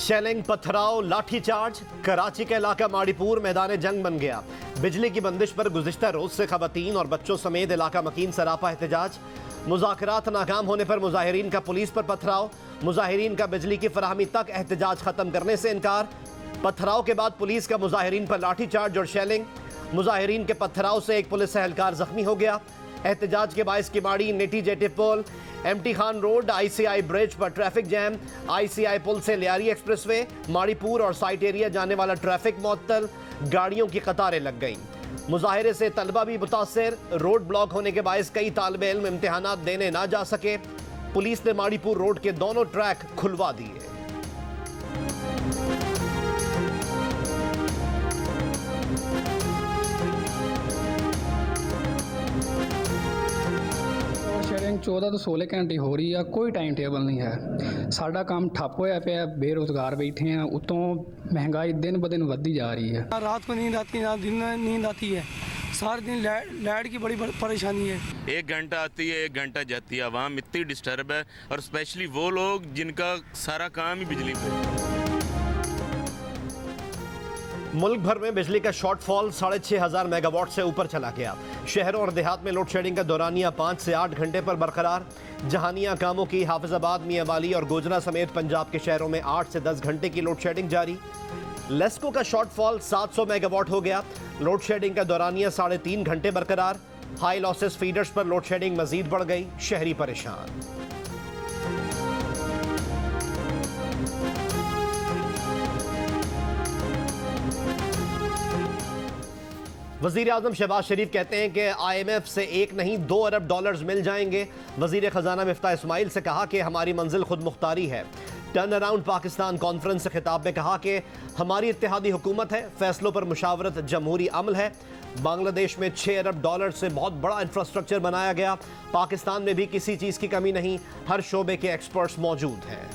Shelling, पथराव, लाठीचार्ज। कराची का इलाका माड़ीपुर मैदान जंग बन गया। बिजली की बंदिश पर गुज़िश्ता रोज से खवातीन और बच्चों समेत इलाका मकीन सरापा एहतजाज। मुज़ाकरात नाकाम होने पर मुजाहिरीन का पुलिस पर पथराव। मुजाहिरीन का बिजली की फराहमी तक एहतजाज खत्म करने से इनकार। पथराव के बाद पुलिस का मुजाहिरीन पर लाठीचार्ज और शेलिंग। मुजाहिरीन के पथराव से एक पुलिस एहलकार जख्मी हो गया। एहतजाज के बायस किमाड़ी, नेटी जेटिव पुल, M T Khan road, ICI bridge पर ट्रैफिक जैम। ICI पुल से लियारी एक्सप्रेसवे, माड़ीपुर और साइट एरिया जाने वाला ट्रैफिक मुअत्तल। गाड़ियों की कतारें लग गईं। मुजाहिरे से तलबा भी मुतासिर। रोड ब्लॉक होने के बायस कई तालिब इल्म इम्तिहानात देने ना जा सके। पुलिस ने माड़ीपुर रोड के दोनों ट्रैक खुलवा दिए। शेयरिंग 14 ਤੋਂ 16 ਘੰਟੇ ਹੋ ਰਹੀ ਆ, ਕੋਈ ਟਾਈਮ ਟੇਬਲ ਨਹੀਂ ਹੈ। ਸਾਡਾ ਕੰਮ ਠੱਪ ਹੋਇਆ ਪਿਆ, ਬੇਰੁਜ਼ਗਾਰ ਬੈਠੇ ਆ, ਉਤੋਂ महंगाई दिन ब दिन बढ़ती जा रही है। रात को नींद आती है ना दिन में नींद आती है। सारे दिन लाइट की बड़ी परेशानी है। 1 घंटा आती है 1 घंटा जाती है। आवाम इतनी डिस्टर्ब है और स्पेशली वो लोग जिनका सारा काम ही बिजली पे। मुल्क भर में बिजली का शॉर्टफॉल 6,500 मेगावाट से ऊपर चला गया। शहरों और देहात में लोड शेडिंग का दौरानिया 5 से 8 घंटे पर बरकरार। जहानिया कामों की हाफिजाबाद, मियांवाली और गोजना समेत पंजाब के शहरों में 8 से 10 घंटे की लोड शेडिंग जारी। लेस्को का शॉर्टफॉल 700 मेगावाट हो गया। लोड शेडिंग का दौरानिया 3.5 घंटे बरकरार। हाई लॉसेस फीडर्स पर लोड शेडिंग मजीद बढ़ गई। शहरी परेशान। वज़ीर आज़म शहबाज शरीफ कहते हैं कि IMF से 1 नहीं 2 अरब डॉलर्स मिल जाएंगे। वज़ीर ख़जाना मिफ्ताह इस्माइल से कहा कि हमारी मंजिल खुद मुख्तारी है। टर्न अराउंड पाकिस्तान कॉन्फ्रेंस से खिताब में कहा कि हमारी इत्तेहादी हुकूमत है, फैसलों पर मुशावरत जमहूरी अमल है। बांग्लादेश में 6 अरब डॉलर से बहुत बड़ा इंफ्रास्ट्रक्चर बनाया गया। पाकिस्तान में भी किसी चीज़ की कमी नहीं, हर शोबे के एक्सपर्ट्स मौजूद हैं।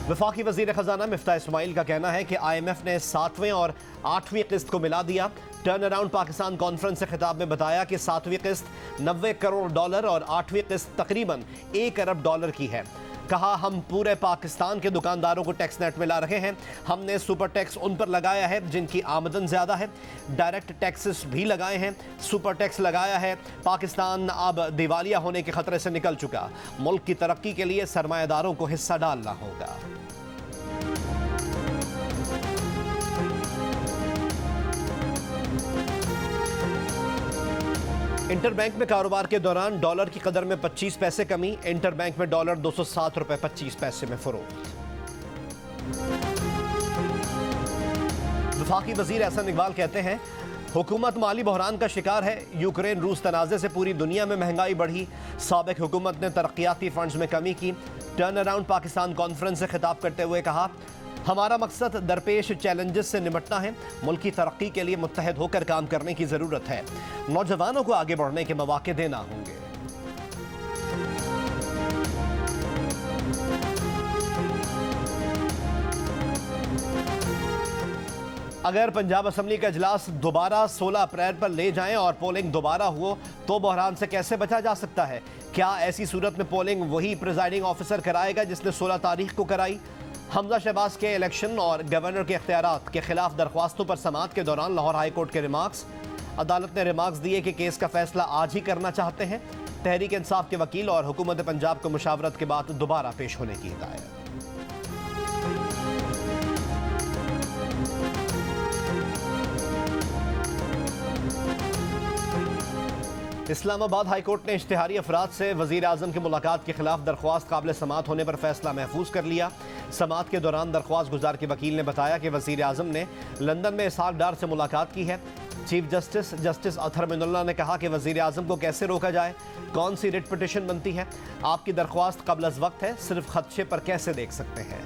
वफाकी वज़ीर ख़जाना मिफ्ताह इस्माइल का कहना है कि IMF ने 7वें और 8वीं किस्त को मिला दिया। टर्न अराउंड पाकिस्तान कॉन्फ्रेंस से खिताब में बताया कि 7वीं किस्त 90 करोड़ डॉलर और 8वीं किस्त तकरीबन 1 अरब डॉलर की है। कहा, हम पूरे पाकिस्तान के दुकानदारों को टैक्स नेट में ला रहे हैं। हमने सुपर टैक्स उन पर लगाया है जिनकी आमदन ज़्यादा है। डायरेक्ट टैक्सेस भी लगाए हैं, सुपर टैक्स लगाया है। पाकिस्तान अब दिवालिया होने के खतरे से निकल चुका। मुल्क की तरक्की के लिए सरमायादारों को हिस्सा डालना होगा। इंटरबैंक में कारोबार के दौरान डॉलर की कदर में 25 पैसे कमी। इंटरबैंक में डॉलर 207 रुपए 25 पैसे में फरोख्त। वफाकी वजीर एहसन इकबाल कहते हैं, हुकूमत माली बहरान का शिकार है। यूक्रेन रूस तनाज़े से पूरी दुनिया में महंगाई बढ़ी। साबिक हुकूमत ने तरक्याती फंड्स में कमी की। टर्न अराउंड पाकिस्तान कॉन्फ्रेंस से खिताब करते हुए कहा, हमारा मकसद दरपेश चैलेंजेस से निपटना है। मुल्क की तरक्की के लिए मुत्तहद होकर काम करने की ज़रूरत है। नौजवानों को आगे बढ़ने के मौके देना होंगे। अगर पंजाब असम्बली का इजलास दोबारा 16 अप्रैल पर ले जाएं और पोलिंग दोबारा हो तो बहरान से कैसे बचा जा सकता है? क्या ऐसी सूरत में पोलिंग वही प्रिजाइडिंग ऑफिसर कराएगा जिसने 16 तारीख को कराई? हमजा शहबाज के इलेक्शन और गवर्नर के इख्तियारात के खिलाफ दरख्वास्तों पर समाअत के दौरान लाहौर हाई कोर्ट के रिमार्क्स। अदालत ने रिमार्क्स दिए कि केस का फैसला आज ही करना चाहते हैं। तहरीक इंसाफ के वकील और हुकूमत पंजाब को मुशावरत के बाद दोबारा पेश होने की हिदायत। इस्लामाबाद हाई कोर्ट ने इश्तिहारी अफराद से वज़ीर आज़म की मुलाकात के खिलाफ दरख्वास्त काबिल समाअत होने पर फैसला महफूज कर लिया। समाअत के दौरान दरख्वास्त गुजार के वकील ने बताया कि वज़ीर आज़म ने लंदन में इसहाक डार से मुलाकात की है। चीफ जस्टिस अतहर मिनुल्लाह ने कहा कि वज़ीर आज़म को कैसे रोका जाए, कौन सी रिट पिटिशन बनती है, आपकी दरख्वास्त कबल अज़ वक्त है, सिर्फ खदशे पर कैसे देख सकते हैं।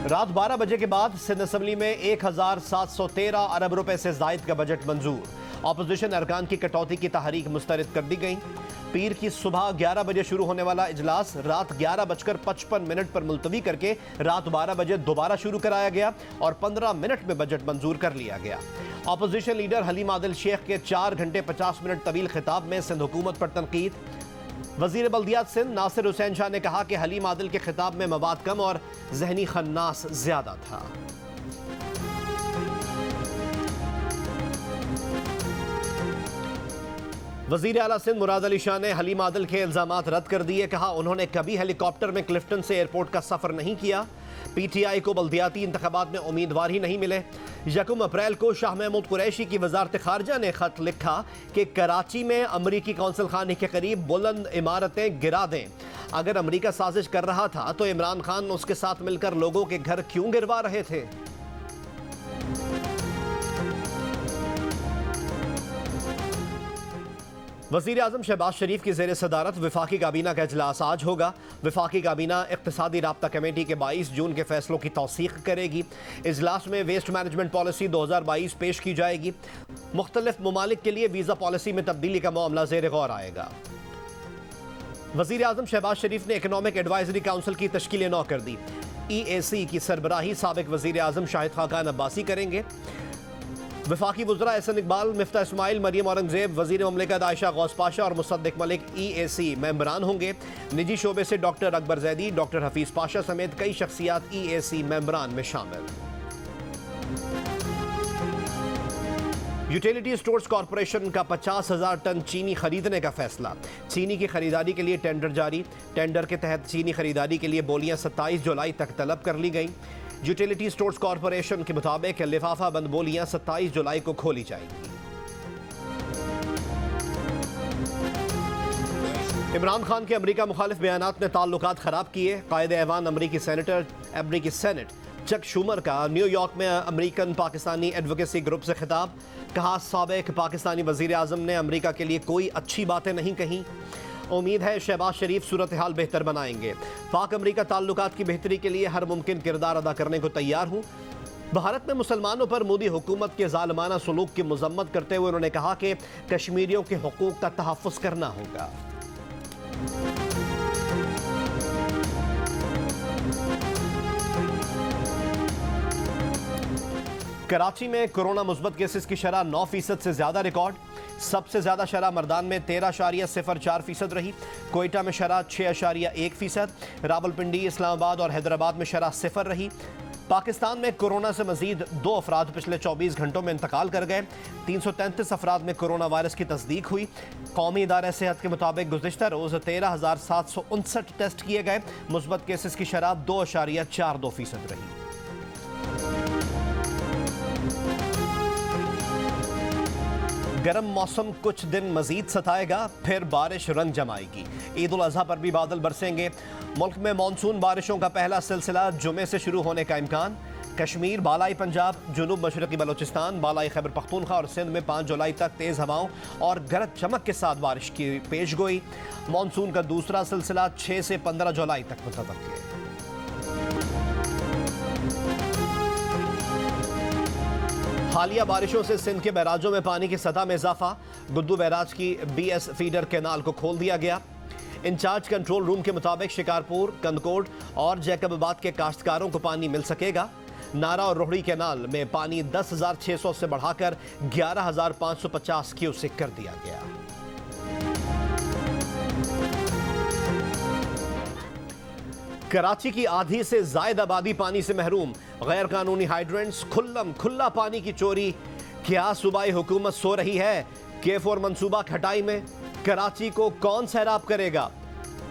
रात 12 बजे के बाद सिंध असम्बली में 1,713 अरब रुपए से जायद का बजट मंजूर। अपोजिशन अरकान की कटौती की तहरीक मुस्तरद कर दी गई। पीर की सुबह 11 बजे शुरू होने वाला इजलास रात 11:55 पर मुलतवी करके रात 12 बजे दोबारा शुरू कराया गया और 15 मिनट में बजट मंजूर कर लिया गया। अपोजिशन लीडर हलीम आदिल शेख के 4 घंटे 50 मिनट तवील खिताब में सिंध हुकूमत पर तनकीद। वजीर बल्दियात सिंध नासिर हुसैन शाह ने कहा कि हलीम आदिल के खिताब में मवाद कम और जहनी खन्नास ज्यादा था। वजीर आला सिंध मुराद अली शाह ने हलीम आदिल के इल्जामात रद्द कर दिए। कहा उन्होंने कभी हेलीकॉप्टर में क्लिफ्टन से एयरपोर्ट का सफर नहीं किया। पीटीआई को बल्दियाती इंतखाबात में उम्मीदवार ही नहीं मिले। 1 अप्रैल को शाह महमूद कुरैशी की वजारत खारजा ने खत लिखा कि कराची में अमरीकी कौंसल खाने के करीब बुलंद इमारतें गिरा दें। अगर अमरीका साजिश कर रहा था तो इमरान खान उसके साथ मिलकर लोगों के घर क्यों गिरवा रहे थे। वज़ीर आज़म शहबाज शरीफ की ज़ेर सदारत वफाकी काबीना का इजलास आज होगा। वफाकी काबीना इक़्तिसादी राब्ता कमेटी के 22 जून के फैसलों की तौसीक़ करेगी। इजलास में वेस्ट मैनेजमेंट पॉलिसी 2022 पेश की जाएगी। मुख्तलिफ ममालिक के लिए वीज़ा पॉलिसी में तब्दीली का मामला ज़ेर गौर आएगा। वज़ीर आज़म शहबाज शरीफ ने इकनॉमिक एडवाइजरी काउंसिल की तश्कील नौ कर दी। EAC की सरबराही साबिक वज़ीर आज़म शाहिद खाकान अब्बासी करेंगे। वफाकी वज़रा एहसन इकबाल, मिफ्ता इस्माइल, मरियम औरंगजेब, वज़ीर ममलिकत आयशा गौस पाशा और मुसद्दिक मलिक EAC मेंबरान होंगे। निजी शोबे से डॉक्टर अकबर जैदी, डॉक्टर हफीज़ पाशा समेत कई शख्सियात EAC मेंबरान में शामिल। यूटिलिटी स्टोर्स कॉरपोरेशन का 50,000 टन चीनी खरीदने का फैसला। चीनी की खरीदारी के लिए टेंडर जारी। टेंडर के तहत चीनी खरीदारी के लिए बोलियां 27 जुलाई तक तलब कर ली गई। यूटिलिटी स्टोर्स कॉरपोरेशन के मुताबिक लिफाफा बंद बोलियां 27 जुलाई को खोली जाएंगी। इमरान खान के अमरीका मुखालिफ बयानात ने ताल्लुकात खराब किए। कायदे ऐवान अमरीकी सेनेट चक शूमर का न्यूयॉर्क में अमरीकन पाकिस्तानी एडवोकेसी ग्रुप से खिताब। कहा साबिक पाकिस्तानी वजीर आज़म ने अमरीका के लिए कोई अच्छी बातें नहीं कहीं। उम्मीद है शहबाज शरीफ सूरत हाल बेहतर बनाएंगे। पाक अमरीका ताल्लुकात की बेहतरी के लिए हर मुमकिन किरदार अदा करने को तैयार हूँ। भारत में मुसलमानों पर मोदी हुकूमत के जालिमाना सलूक की मजम्मत करते हुए उन्होंने कहा कि कश्मीरियों के हुकूक का तहफ़्फ़ुज़ करना होगा। कराची में कोरोना मुस्बत केसेस की शरह 9% से ज्यादा रिकॉर्ड। सबसे ज्यादा शरह मर्दान में 13.04% रही। कोयटा में शरह 6.1%। रावलपिंडी, इस्लामाबाद और हैदराबाद में शरह 0 रही। पाकिस्तान में कोरोना से मजीद 2 अफराद पिछले 24 घंटों में इंतकाल कर गए। 333 अफराद में कोरोना वायरस की तस्दीक हुई। कौमी इदारे सेहत के मुताबिक गुज़िश्ता रोज़ 13,759 टेस्ट किए गए। मुस्बत केसेस की शरह 2.42% रही। गर्म मौसम कुछ दिन मजीद सताएगा, फिर बारिश रंग जमाएगी। ईद उल अज़हा पर भी बादल बरसेंगे। मुल्क में मानसून बारिशों का पहला सिलसिला जुमे से शुरू होने का इम्कान। कश्मीर, बालाई पंजाब, जुनूब मशरक़ी बलोचिस्तान, बालाई खैबर पख्तूनख्वा और सिंध में 5 जुलाई तक तेज़ हवाओं और गरज चमक के साथ बारिश की पेशगोई। मानसून का दूसरा सिलसिला 6 से 15 जुलाई तक मुतवक्किल है। हालिया बारिशों से सिंध के बैराजों में पानी की सतह में इजाफा। गुद्दू बैराज की BS फीडर कैनाल को खोल दिया गया। इंचार्ज कंट्रोल रूम के मुताबिक शिकारपुर, कंदकोट और जैकबाबाद के काश्तकारों को पानी मिल सकेगा। नारा और रोहड़ी कैनाल में पानी 10,600 से बढ़ाकर 11,550 क्यूसेक कर दिया गया। कराची की आधी से जायद आबादी पानी से महरूम। गैर कानूनी हाइड्रेंट्स, खुला पानी की चोरी। क्या सूबाई हुकूमत सो रही है? K4 मंसूबा खटाई में। कराची को कौन सैराब करेगा?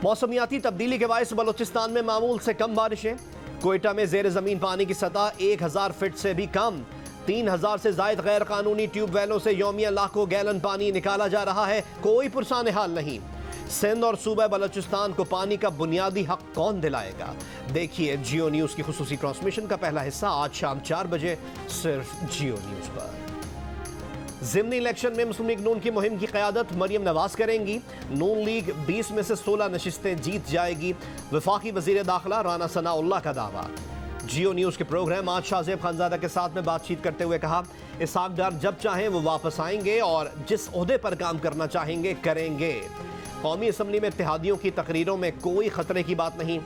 मौसमियाती तब्दीली के बायस बलोचिस्तान में मामूल से कम बारिशें। कोयटा में जेर जमीन पानी की सतह 1,000 फीट से भी कम। 3,000 से जायद गैर कानूनी ट्यूबवेलों से यौमिया लाखों गैलन पानी निकाला जा रहा है। कोई पुरसान हाल नहीं। सिंध और सूबा बलोचिस्तान को पानी का बुनियादी हक कौन दिलाएगा? देखिए जियो न्यूज़ की खुसूसी ट्रांसमिशन का पहला हिस्सा आज शाम 4 बजे सिर्फ जियो न्यूज़ पर। ज़िमनी इलेक्शन में मुस्लिम लीग नून की मुहिम की क़यादत मरियम नवाज करेंगी। नून लीग 20 में से 16 नशिस्तें जीत जाएगी। वफाकी वज़ीर दाखिला राना सनाउल्लाह का दावा। जियो न्यूज़ के प्रोग्राम आज शाहजेब खानजादा के साथ में बातचीत करते हुए कहा, इसहाक डार जब चाहें वो वापस आएंगे और जिस ओहदे पर काम करना चाहेंगे करेंगे। कौमी असम्बली में इत्तेहादियों की तकरीरों में कोई खतरे की बात नहीं।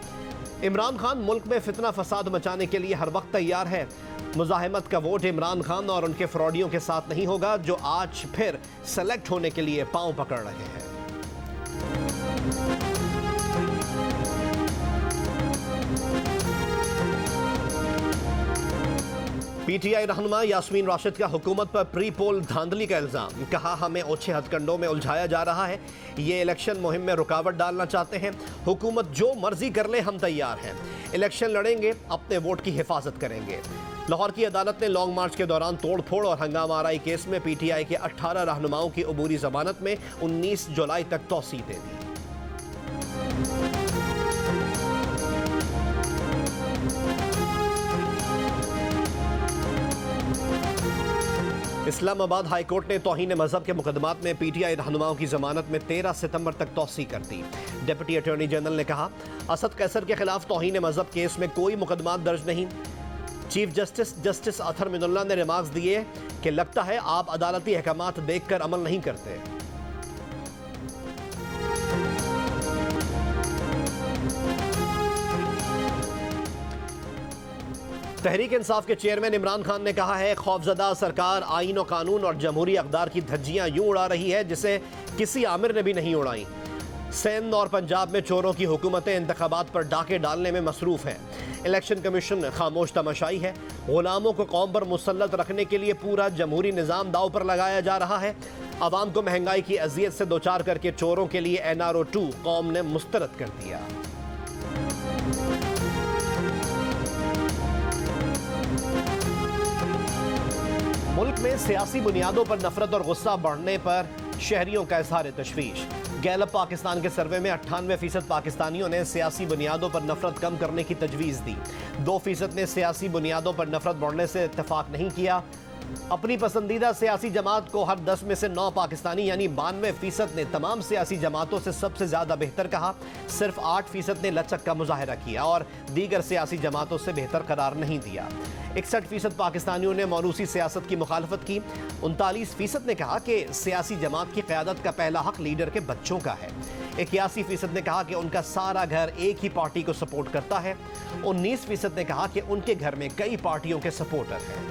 इमरान खान मुल्क में फितना फसाद मचाने के लिए हर वक्त तैयार है। मुजाहिमत का वोट इमरान खान और उनके फ्रॉडियों के साथ नहीं होगा, जो आज फिर सेलेक्ट होने के लिए पांव पकड़ रहे हैं। पीटीआई रहनुमा यास्मीन राशिद का हुकूमत पर प्री पोल धांधली का इल्जाम। कहा, हमें ओछे हथकंडों में उलझाया जा रहा है, ये इलेक्शन मुहिम में रुकावट डालना चाहते हैं। हुकूमत जो मर्जी कर ले, हम तैयार हैं। इलेक्शन लड़ेंगे, अपने वोट की हिफाजत करेंगे। लाहौर की अदालत ने लॉन्ग मार्च के दौरान तोड़फोड़ और हंगामा आराई केस में पीटीआई के 18 रहनुमाओं की अबूरी जमानत में 19 जुलाई तक तौसीह दे दी। इस्लामाबाद हाई कोर्ट ने तौहीन मजहब के मुकदमात में पीटीआई रहनुमाओं की जमानत में 13 सितंबर तक तौसीह कर दी। डिप्टी अटॉर्नी जनरल ने कहा, असद कैसर के खिलाफ तौहीन मजहब केस में कोई मुकदमात दर्ज नहीं। चीफ जस्टिस अथर मिनुल्लाह ने रिमार्क्स दिए कि लगता है आप अदालती अहकामात देखकर अमल नहीं करते। तहरीक इंसाफ के चेयरमैन इमरान खान ने कहा है, खौफजदा सरकार आईन और कानून और जमहूरी अक़दार की धज्जियां यूं उड़ा रही है जिसे किसी आमिर ने भी नहीं उड़ाई। सिंध और पंजाब में चोरों की हुकूमतें इंतखाबात पर डाके डालने में मसरूफ़ हैं। इलेक्शन कमीशन खामोश तमाशाई है। गुलामों को कौम पर मुसल्लत रखने के लिए पूरा जमहूरी निज़ाम दाव पर लगाया जा रहा है। अवाम को महंगाई की अजियत से दो चार करके चोरों के लिए NRO 2 कौम ने मुस्तरद कर दिया। मुल्क में सियासी बुनियादों पर नफरत और गुस्सा बढ़ने पर शहरियों का इजहार तशवीश। गैलप पाकिस्तान के सर्वे में 98% पाकिस्तानियों ने सियासी बुनियादों पर नफरत कम करने की तजवीज़ दी। 2% ने सियासी बुनियादों पर नफरत बढ़ने से इत्तेफाक नहीं किया। अपनी पसंदीदा सियासी जमात को हर 10 में से 9 पाकिस्तानी यानी 92% ने तमाम सियासी जमातों से सबसे ज़्यादा बेहतर कहा। सिर्फ 8% ने लचक का मुजाहरा किया और दीगर सियासी जमातों से बेहतर करार नहीं दिया। 61% पाकिस्तानियों ने मौरूसी सियासत की मुखालफत की। 39% ने कहा कि सियासी जमात की क़यादत का पहला हक लीडर के बच्चों का है। 81% ने कहा कि उनका सारा घर एक ही पार्टी को सपोर्ट करता है। 19% ने कहा कि उनके घर में कई पार्टियों के सपोर्टर हैं।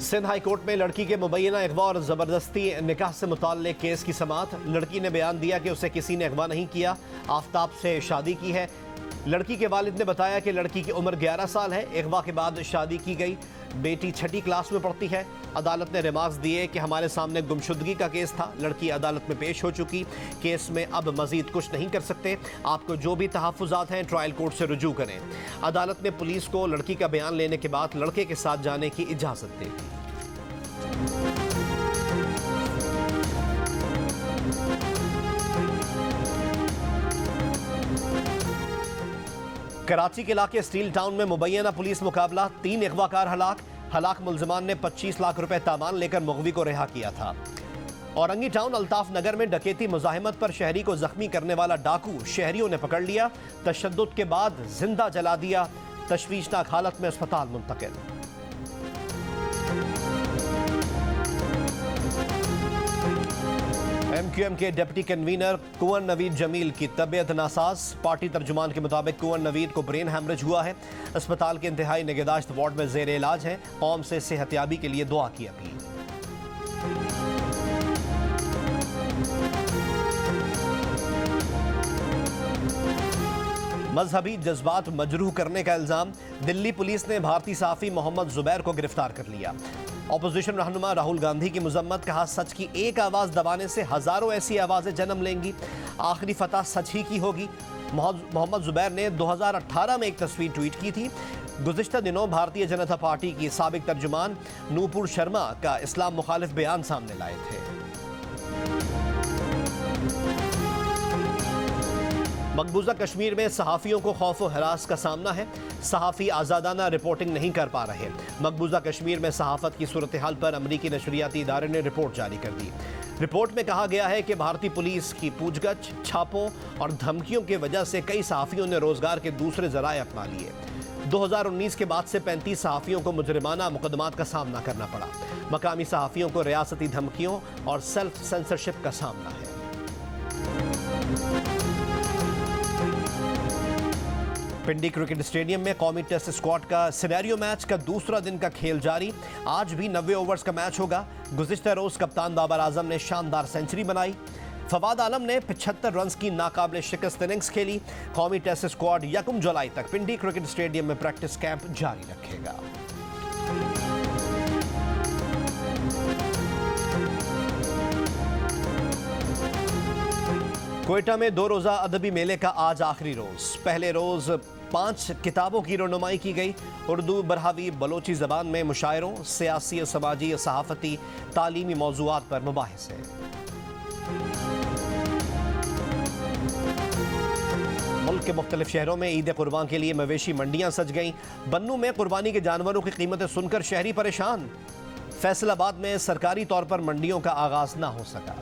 सिंध हाई कोर्ट में लड़की के मुबैना अगवा और ज़बरदस्ती निकाह से मुताल्लिक़ केस की समाअत। लड़की ने बयान दिया कि उसे किसी ने अगवा नहीं किया, आफ्ताब से शादी की है। लड़की के वालिद ने बताया कि लड़की की उम्र 11 साल है। अगवा के बाद शादी की गई। बेटी 6ठी क्लास में पढ़ती है। अदालत ने रिमार्क्स दिए कि हमारे सामने गुमशुदगी का केस था। लड़की अदालत में पेश हो चुकी। केस में अब मजीद कुछ नहीं कर सकते। आपको जो भी तहफ़्फ़ुज़ात हैं ट्रायल कोर्ट से रुजू करें। अदालत ने पुलिस को लड़की का बयान लेने के बाद लड़के के साथ जाने की इजाज़त दे दी। कराची के इलाके स्टील टाउन में मुबैना पुलिस मुकाबला। 3 अगवाकार हलाक मुल्ज़िमान ने 25 लाख रुपए तावान लेकर मुग़वी को रिहा किया था। औरंगी टाउन अल्ताफ नगर में डकैती मुज़ाहिमत पर शहरी को जख्मी करने वाला डाकू शहरियों ने पकड़ लिया। तशद्दुद के बाद जिंदा जला दिया। तशवीशनाक हालत में अस्पताल मुंतकिल। MQM के डिप्टी कन्वीनर कुंवर नवीद जमील की तबीयत नासाज। पार्टी तर्जुमान के मुताबिक कुंवर नवीद को ब्रेन हैमरेज हुआ है। अस्पताल के इंतहाई निगहदाश्त वार्ड में ज़ेर इलाज है। कौम से सेहतयाबी के लिए दुआ की अपील। मजहबी जज्बात मजरूह करने का इल्जाम। दिल्ली पुलिस ने भारतीय सहाफ़ी मोहम्मद जुबैर को गिरफ्तार कर लिया। ऑपोजिशन रहनुमा राहुल गांधी की मुजम्मत। कहा, सच की एक आवाज़ दबाने से हज़ारों ऐसी आवाज़ें जन्म लेंगी। आखिरी फतह सच ही की होगी। मोहम्मद जुबैर ने 2018 में एक तस्वीर ट्वीट की थी। गुज़िश्ता दिनों भारतीय जनता पार्टी की साबिक तर्जुमान नूपुर शर्मा का इस्लाम मुखालिफ बयान सामने लाए थे। मकबूजा कश्मीर में सहाफ़ियों को खौफ व हरास का सामना है। सहाफ़ी आज़ादाना रिपोर्टिंग नहीं कर पा रहे। मकबूजा कश्मीर में सहाफ़त की सूरत हाल पर अमरीकी नशरियाती इदारे ने रिपोर्ट जारी कर दी। रिपोर्ट में कहा गया है कि भारतीय पुलिस की पूछगछ, छापों और धमकियों की वजह से कई सहाफ़ियों ने रोज़गार के दूसरे ज़राए अपना लिए। 2019 के बाद से 35 सहाफ़ियों को मुजरिमाना मुकदमात का सामना करना पड़ा। मकामी सहाफ़ियों को रियासती धमकियों और सेल्फ सेंसरशिप का सामना है। पिंडी क्रिकेट स्टेडियम में कौमी टेस्ट स्क्वाड का सिनेरियो मैच का दूसरा दिन का खेल जारी। आज भी 90 ओवर्स का मैच होगा। गुज़िश्ता रोज कप्तान बाबर आजम ने शानदार सेंचुरी बनाई। फवाद आलम ने 75 रन की नाकाबिले शिकस्त इनिंग्स खेली। कौमी टेस्ट स्क्वाड 1 जुलाई तक पिंडी क्रिकेट स्टेडियम में प्रैक्टिस कैंप जारी रखेगा। क्वेटा में 2 रोज़ा अदबी मेले का आज आखिरी रोज। पहले रोज 5 किताबों की रनुमाई की गई। उर्दू, बरहावी, बलोची ज़बान में मुशायरों, सियासी, समाजी, सहाफ़ती, तालीमी मौज़ूआत पर मुबाहिसे। मुल्क के मुख्तलिफ शहरों में ईद कुर्बान के लिए मवेशी मंडियां सज गईं। बन्नू में कुर्बानी के जानवरों की कीमतें सुनकर शहरी परेशान। फैसलाबाद में सरकारी तौर पर मंडियों का आगाज ना हो सका।